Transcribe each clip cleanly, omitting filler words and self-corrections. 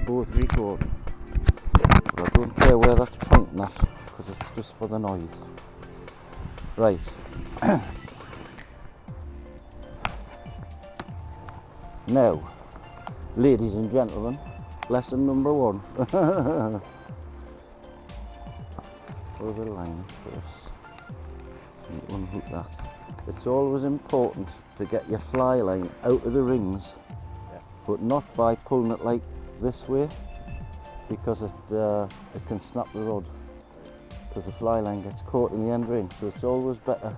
both recording. But I don't care where that's pointing at, because it's just for the noise. Right. Now, ladies and gentlemen, lesson number 1. Over the line first. And unhook that. It's always important to get your fly line out of the rings, but not by pulling it like this way, because it can snap the rod, because the fly line gets caught in the end ring. So it's always better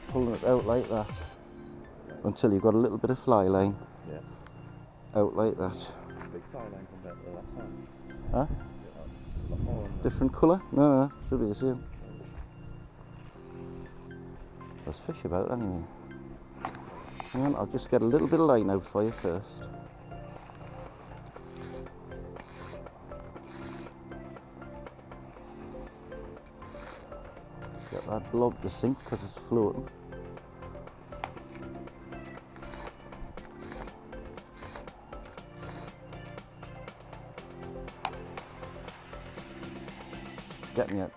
pulling it out like that until you've got a little bit of fly line out like that. Big fly line compared to the last time. Huh? Different colour? No, should be the same. There's fish about anyway. Hang on, I'll just get a little bit of line out for you first. Get that blob to sink because it's floating.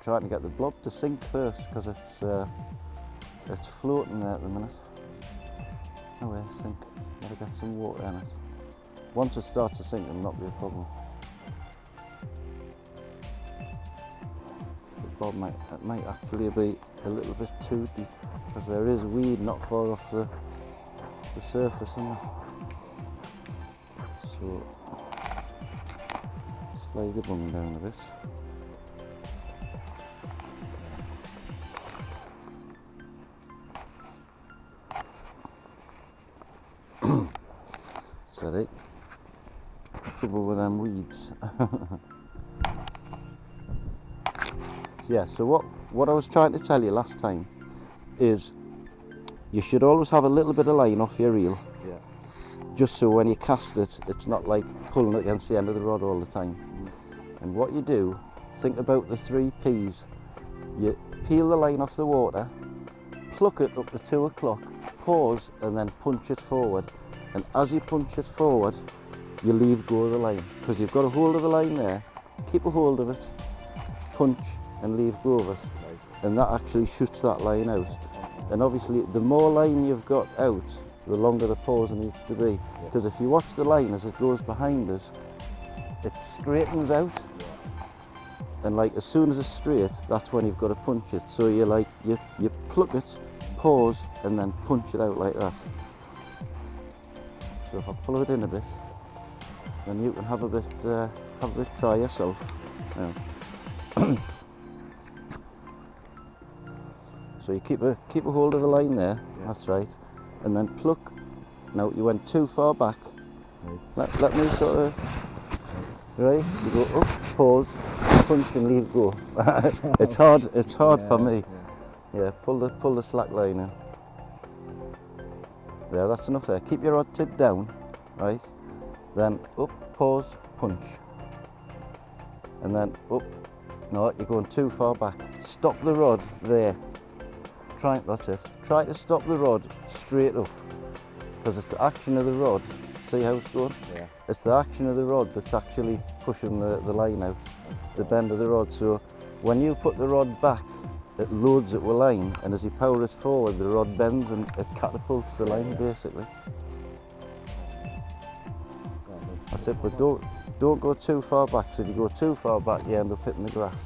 Trying to get the blob to sink first, because it's floating there at the minute. Oh yeah, sink. Gotta get some water in it. Once it starts to sink, it'll not be a problem. The blob might actually be a little bit too deep, because there is weed not far off the surface, isn't there? So slide the bung down a bit. Steady. Trouble with them weeds. Yeah, so what I was trying to tell you last time is you should always have a little bit of line off your reel. Yeah. Just so when you cast it, it's not like pulling it against the end of the rod all the time. And what you do, think about the 3 P's. You peel the line off the water, pluck it up to 2 o'clock, pause, and then punch it forward. And as you punch it forward, you leave go of the line, because you've got a hold of the line there, keep a hold of it, punch and leave go of it, and that actually shoots that line out. And obviously the more line you've got out, the longer the pause needs to be, because if you watch the line as it goes behind us, it straightens out, and like as soon as it's straight, that's when you've got to punch it. So you pluck it, pause, and then punch it out like that. So if I pull it in a bit, then you can have a bit try yourself. Now. So you keep a hold of the line there, that's right, and then pluck. Now you went too far back. Right. Let me sort of, right, you go up, pause, punch and leave go. It's hard for me. Yeah, pull the slack line in. There, that's enough there. Keep your rod tip down, right? Then up, pause, punch. And then up. No, you're going too far back. Stop the rod there. That's it. Try to stop the rod straight up, because it's the action of the rod. See how it's going? Yeah. It's the action of the rod that's actually pushing the line out, the bend of the rod. So when you put the rod back, it loads it with line, and as you power it forward, the rod bends and it catapults the line basically. That's it, but don't go too far back. So if you go too far back, you end up hitting the grass.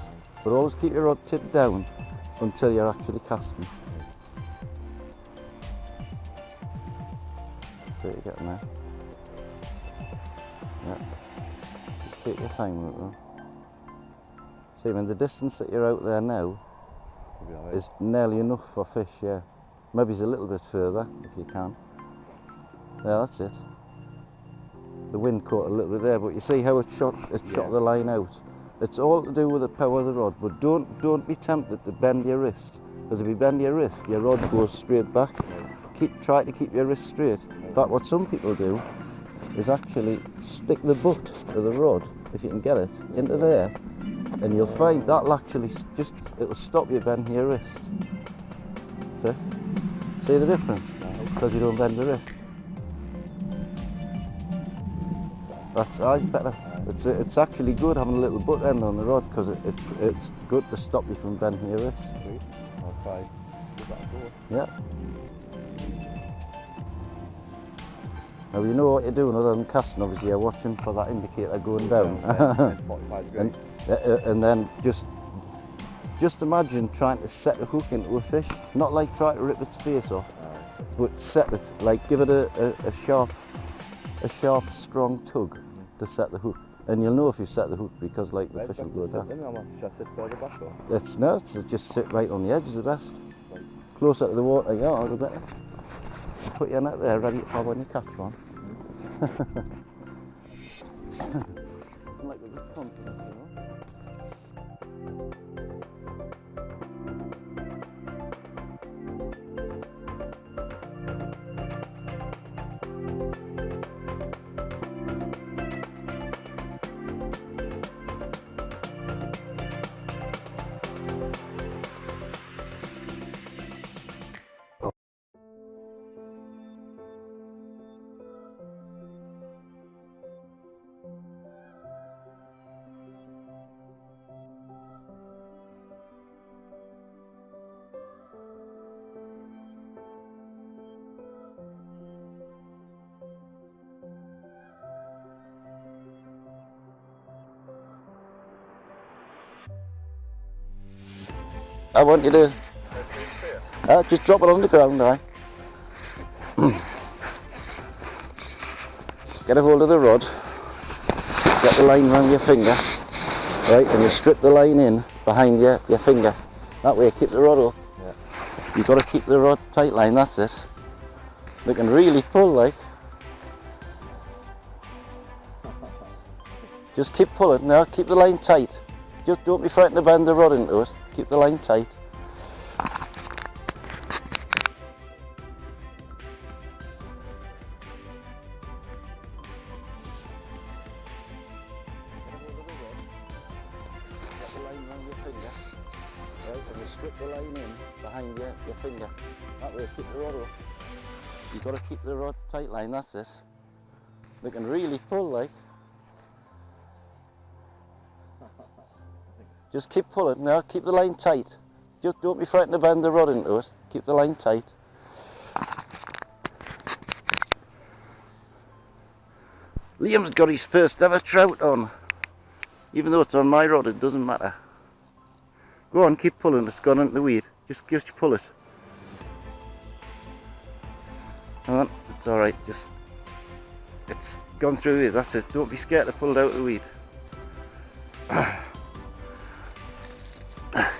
But always keep your rod tipped down until you're actually casting. So you're getting there. Yeah. Just take your time with it though. See, I mean, the distance that you're out there now is nearly enough for fish, yeah. Maybe it's a little bit further if you can. Yeah, that's it. The wind caught a little bit there, but you see how it shot the line out. It's all to do with the power of the rod, but don't be tempted to bend your wrist, because if you bend your wrist, your rod goes straight back. Try to keep your wrist straight. In fact, what some people do is actually stick the butt of the rod, if you can get it, into there, and you'll find that'll actually it'll stop you bending your wrist. See the difference? Because you don't bend the wrist. That's better. It's actually good having a little butt end on the rod because it's good to stop you from bending your wrist. Sweet. I'll try. Give that a go. Yeah. Now you know what you're doing other than casting. Obviously, you're watching for that indicator going down. 45 degrees. and then just imagine trying to set the hook into a fish. Not like trying to rip its face off, but set it. Like give it a sharp, strong tug to set the hook. And you'll know if you set the hook because like the fish will go down. Should I sit further back or? It's just sit right on the edge is the best. Closer to the water, yeah, the better. Put your net there ready for when you catch one. Like a bit confident, you know. I want you to just drop it on the ground now. Get a hold of the rod, get the line around your finger, right, and you strip the line in behind your finger. That way keep the rod up. Yeah. You've got to keep the rod tight line, that's it. They can really pull like. Just keep pulling now, keep the line tight. Just don't be frightened to bend the rod into it. Keep the line tight. Get the line around your finger, right, and you strip the line in behind your finger. That way keep the rod up. You've got to keep the rod tight line, that's it. They can really pull like. Just keep pulling now, keep the line tight. Just don't be frightened to bend the rod into it. Keep the line tight. Liam's got his first ever trout on. Even though it's on my rod, it doesn't matter. Go on, keep pulling, it's gone into the weed. Just pull it. Come on, it's alright, it's gone through it, that's it. Don't be scared to pull it out of the weed.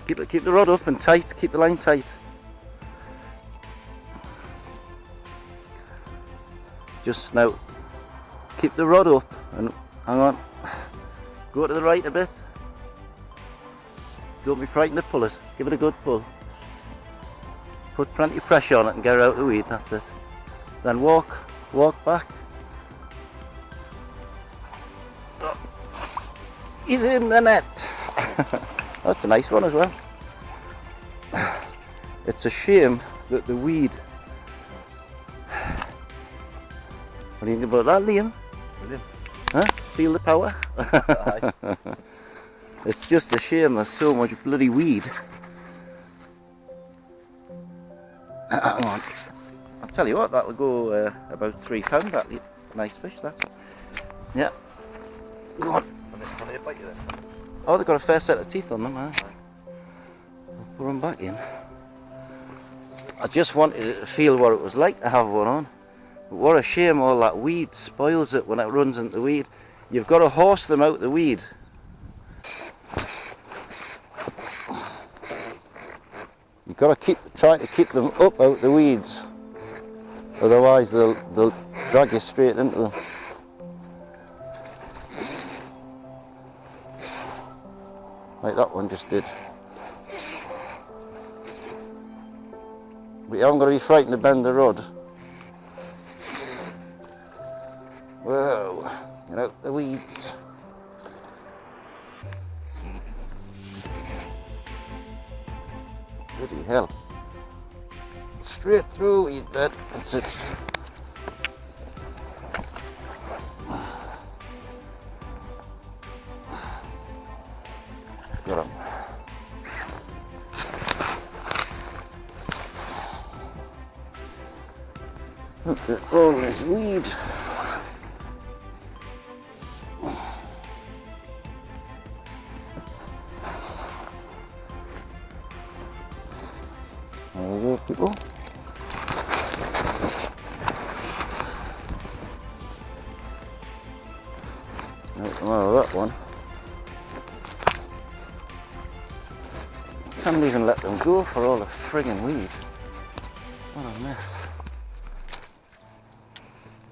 Keep the rod up and tight, keep the line tight. Just now, keep the rod up and hang on. Go to the right a bit. Don't be frightened to pull it, give it a good pull. Put plenty of pressure on it and get it out of the weed, that's it. Then walk back. Oh, he's in the net. That's a nice one as well. It's a shame that the weed. What do you think about that, Liam? Brilliant. Huh? Feel the power? Aye. It's just a shame there's so much bloody weed. Hang on. I'll tell you what, that'll go about £3, that nice fish, that. Yeah. Go on. And they bite you then? Oh, they've got a fair set of teeth on them, huh? I'll put them back in. I just wanted to feel what it was like to have one on. But what a shame all that weed spoils it when it runs into the weed. You've got to horse them out the weed. You've got to try to keep them up out the weeds. Otherwise they'll drag you straight into them. Like that one just did. But you haven't got to be frightened to bend the rod. Whoa, get out the weeds. Bloody hell. Straight through weed bed, that's it. at all this weed. There we go, people. Nothing wrong with that one. Can't even let them go for all the friggin' weed. What a mess.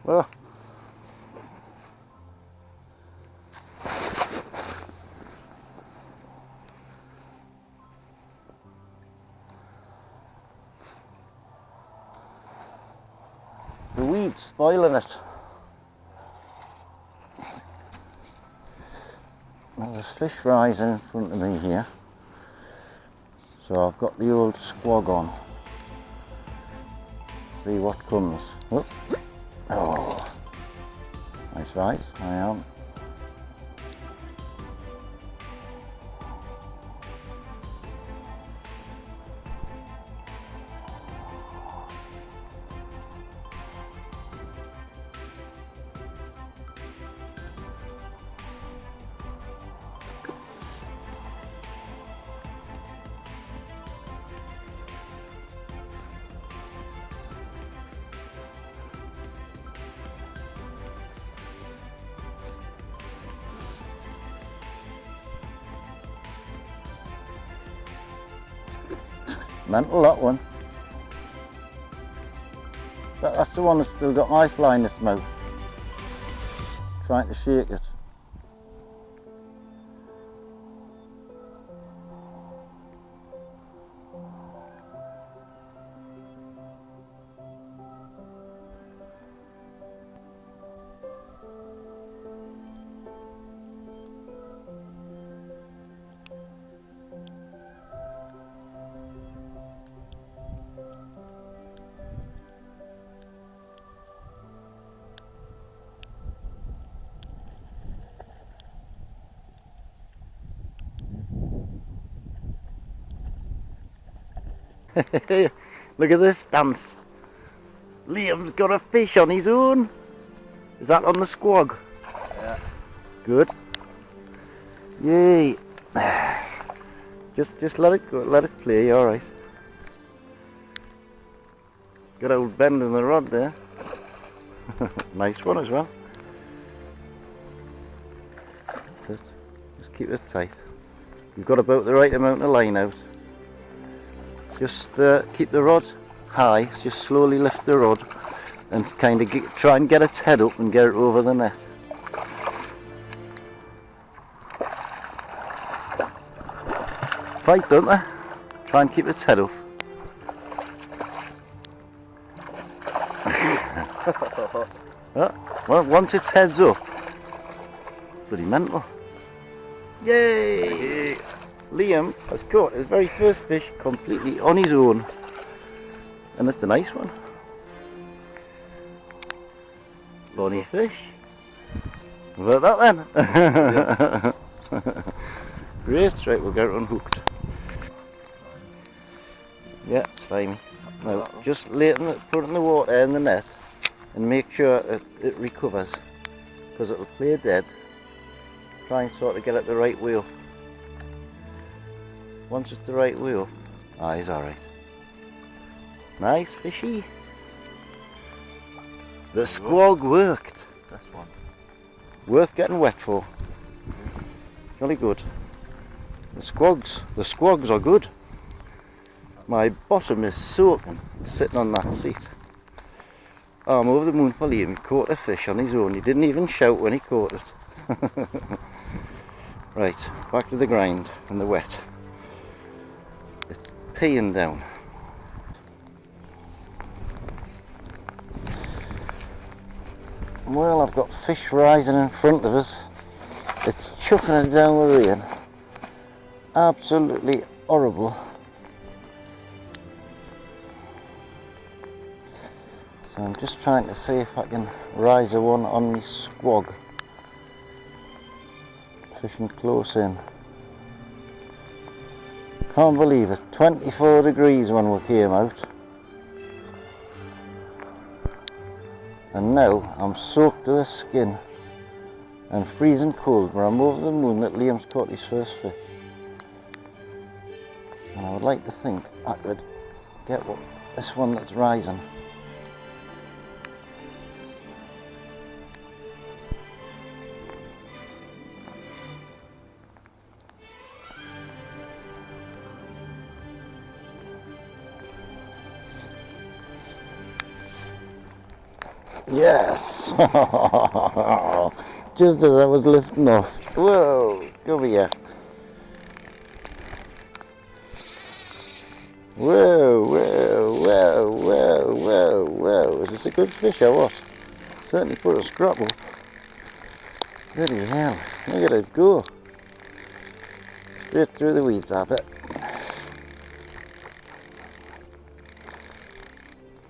Well, the weed's spoiling it. Well, there's fish rising in front of me here. So I've got the old squog on. See what comes. Whoop. Oh, nice rise, I am. Mental, that one. That's the one that's still got my fly in its mouth. Trying to shake it. Look at this dance. Liam's got a fish on his own. Is that on the squog? Yeah. Good. Yay. Just let it go, let it play, alright. Good old bend in the rod there. Nice one as well. Just keep it tight. You've got about the right amount of line out. Just keep the rod high, just slowly lift the rod and kind of try and get its head up and get it over the net. Fight, don't they? Try and keep its head up. Well, once its head's up, bloody mental. Yay! Liam has caught his very first fish completely on his own, and it's a nice one. Bonny fish. How about that then? Great, right, we'll get it unhooked. Yeah, slimy. Now, just put it in the water in the net and make sure it recovers, because it'll play dead. Try and sort of get it the right way up. Once it's the right way up, he's alright. Nice fishy. The squog worked. That's one. Worth getting wet for. Really good. The squogs are good. My bottom is soaking, sitting on that seat. Oh, I'm over the moon for Liam. He caught a fish on his own. He didn't even shout when he caught it. Right, back to the grind and the wet. It's peeing down. Well, I've got fish rising in front of us. It's chucking it down with rain. Absolutely horrible. So I'm just trying to see if I can rise a one on the squog. Fishing close in. Can't believe it, 24 degrees when we came out. And now I'm soaked to the skin and freezing cold, but I'm over the moon that Liam's caught his first fish. And I would like to think I could get this one that's rising. Yes! Just as I was lifting off. Whoa! Come here. Whoa, whoa, whoa, whoa, whoa, whoa. Is this a good fish or what? Certainly put a scrapple. Bloody hell. Look at it go. Straight through the weeds, I bet.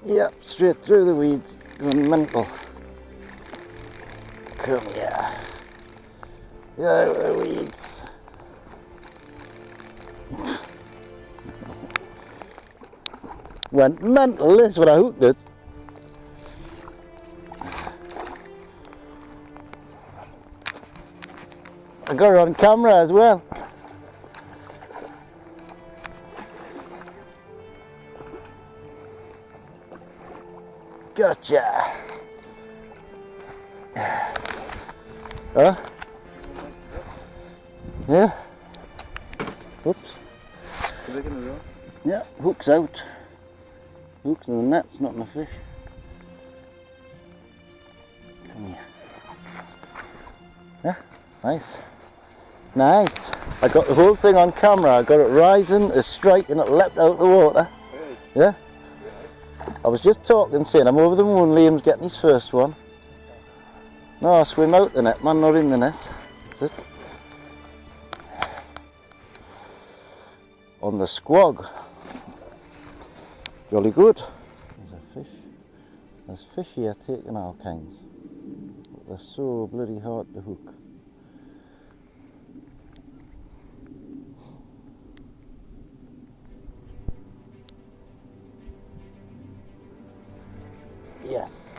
Yep, straight through the weeds. Going mental. Come here. Get out of the weeds. Went mental, this when I hooked it. I got it on camera as well. Gotcha. Huh? Yeah. Oops. Yeah, hook's out. Hook's in the nets, not in the fish. Come here. Yeah, nice. Nice. I got the whole thing on camera. I got it rising, a strike, and it leapt out of the water. Yeah. I was just talking, saying I'm over the moon, Liam's getting his first one. No, I swim out the net, man, not in the net. That's it. On the Squog. Jolly good. There's a fish. There's fish here taking all kinds. But they're so bloody hard to hook. Yes.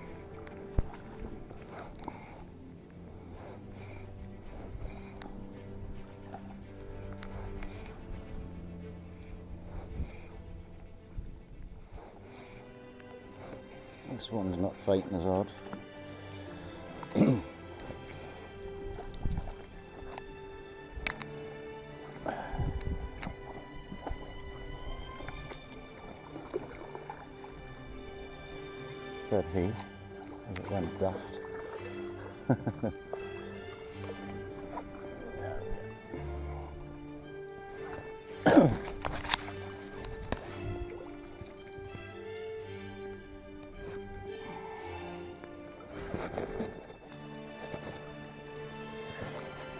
This one's not fighting as hard. Said he, as it went daft.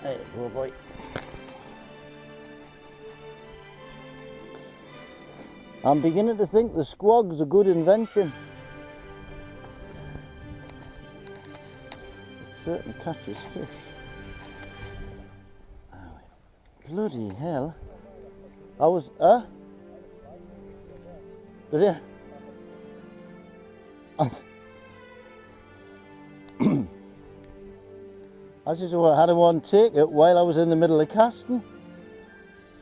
There you go, boy. I'm beginning to think the Squog's a good invention. Certainly catches fish. Oh, bloody hell. I was, Did you? I just had one take it while I was in the middle of casting.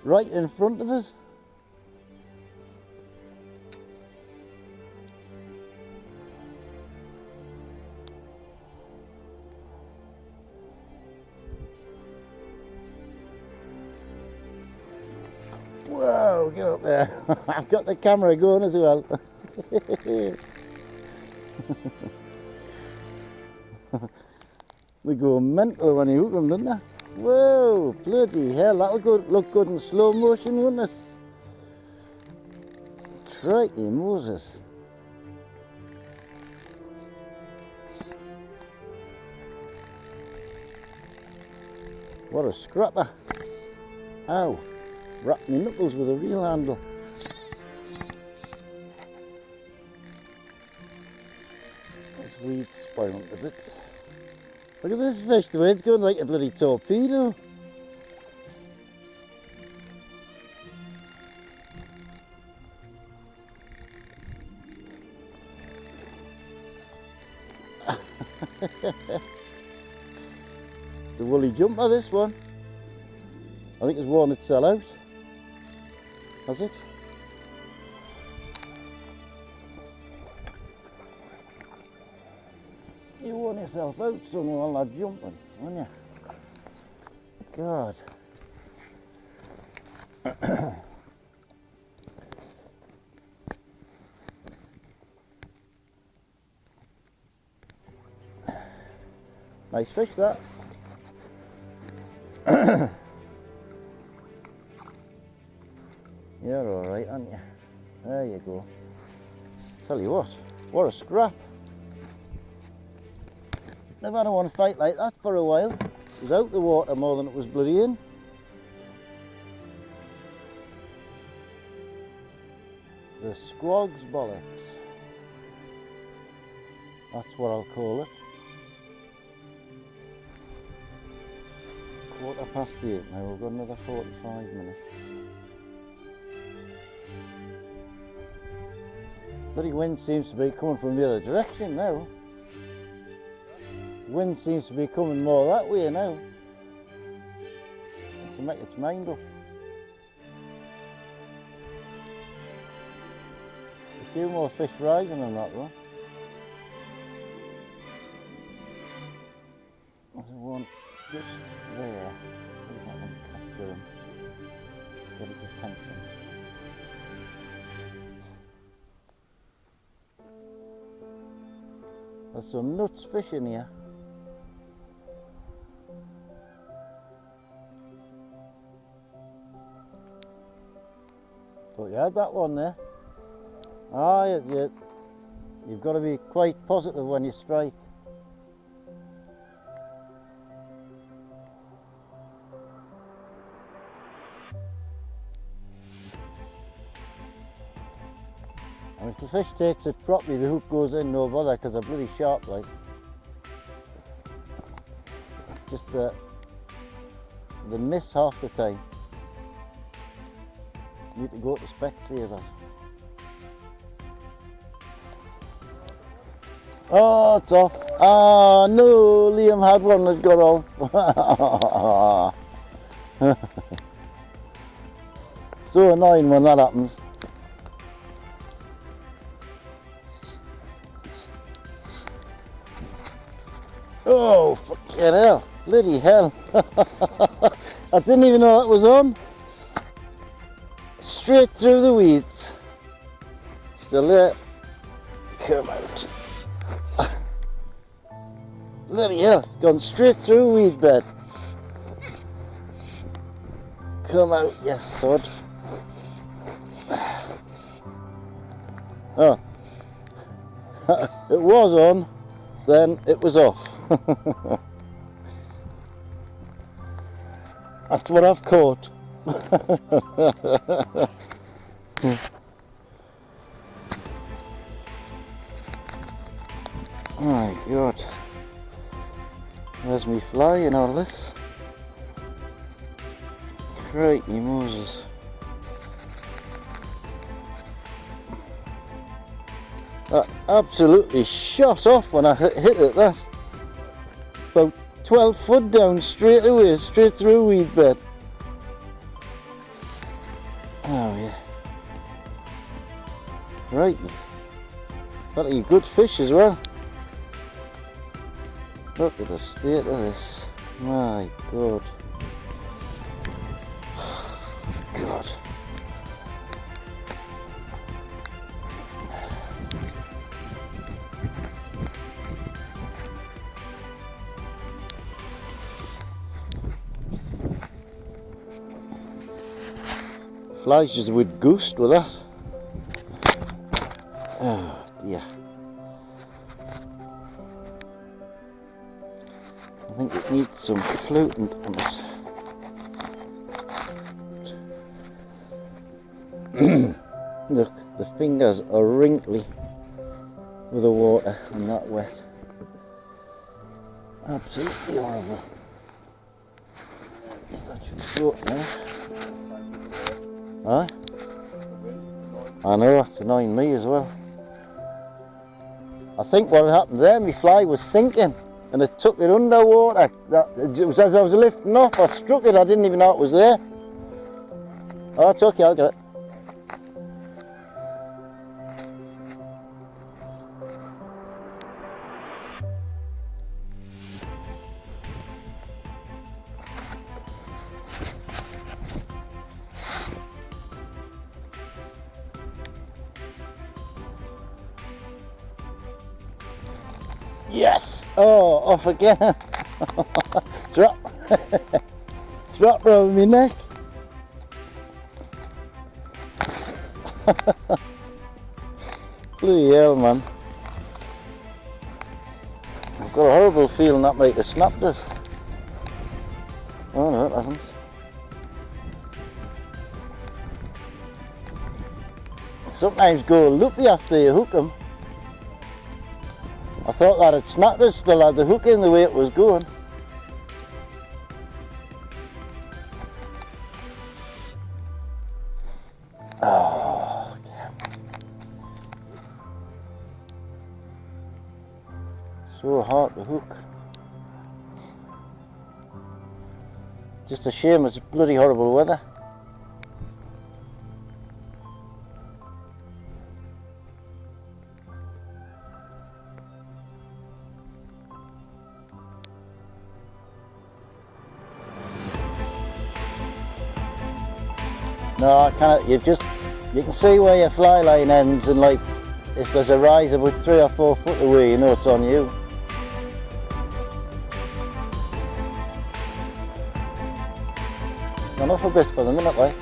Right in front of us. Whoa, get up there. I've got the camera going as well. They go mental when you hook them, don't they? Whoa, bloody hell, that'll look good in slow motion, wouldn't it? Crikey Moses. What a scrapper. Ow. Wrapped my knuckles with a reel handle. This weed's spoiled a bit. Look at this fish, the way it's going like a bloody torpedo. The woolly jumper, this one. I think it's worn itself out. Has it? You worn yourself out, son, with all that jumping, haven't you? God. Nice fish, that. You're alright, aren't you? There you go. Tell you what a scrap. Never had one fight like that for a while. It was out the water more than it was bloody in. The Squogs Bollocks. That's what I'll call it. 8:15 now, we've got another 45 minutes. Bloody wind seems to be coming from the other direction now. Wind seems to be coming more that way now. To make its mind up. A few more fish rising on that one. There's one just there. See if I can capture him. Get his attention. There's some nuts fish in here. But you had that one there. Ah, you've got to be quite positive when you strike. And if the fish takes it properly, the hook goes in, no bother, because they're bloody sharp like. It's just the miss half the time. You need to go to Specsavers. Oh, it's off. Ah, no, Liam had one that got off. So annoying when that happens. Oh, fucking hell. Bloody hell. I didn't even know that was on. Straight through the weeds. Still there. Come out. Bloody hell, it's gone straight through a weed bed. Come out, yes, sod. Oh. It was on, then it was off. That's what I've caught. My God. Where's me fly in all this? Crikey Moses. That absolutely shot off when I hit it, that. About 12 foot down straight away, straight through a weed bed. Oh yeah. Right. Got a good fish as well. Look at the state of this. My God. God. Flies just with goosed with that. Oh dear. I think it needs some floatant on it. Look, the fingers are wrinkly with the water and that wet. Absolutely horrible. Is that should float now? Aye? I know, it's annoying me as well. I think what happened there, my fly was sinking. and it took it underwater. It was as I was lifting off, I struck it, I didn't even know it was there. Oh, it's okay, I'll get it. Yes! Oh, off again. It's right. It's right around my neck. Bloody hell, man. I've got a horrible feeling that might have snapped us. Oh no, it hasn't. Sometimes go loopy after you hook them. I thought that had snapped us, still had the hook in the way it was going. Oh, so hard to hook. Just a shame it's bloody horrible weather. No, I cannot. You can see where your fly line ends, and like if there's a rise about 3 or 4 foot away, you know it's on you. Enough a bit for the minute, like.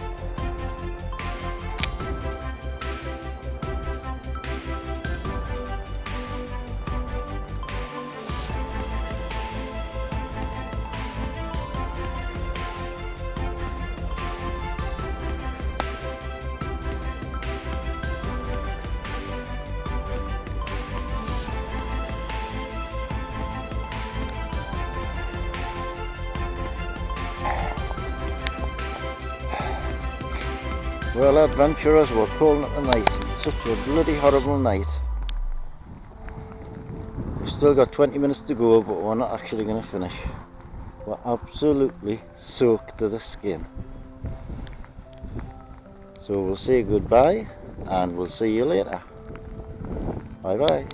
Well, adventurers, we're calling it a night. It's such a bloody horrible night. We've still got 20 minutes to go, but we're not actually going to finish. We're absolutely soaked to the skin. So we'll say goodbye, and we'll see you later. Bye bye.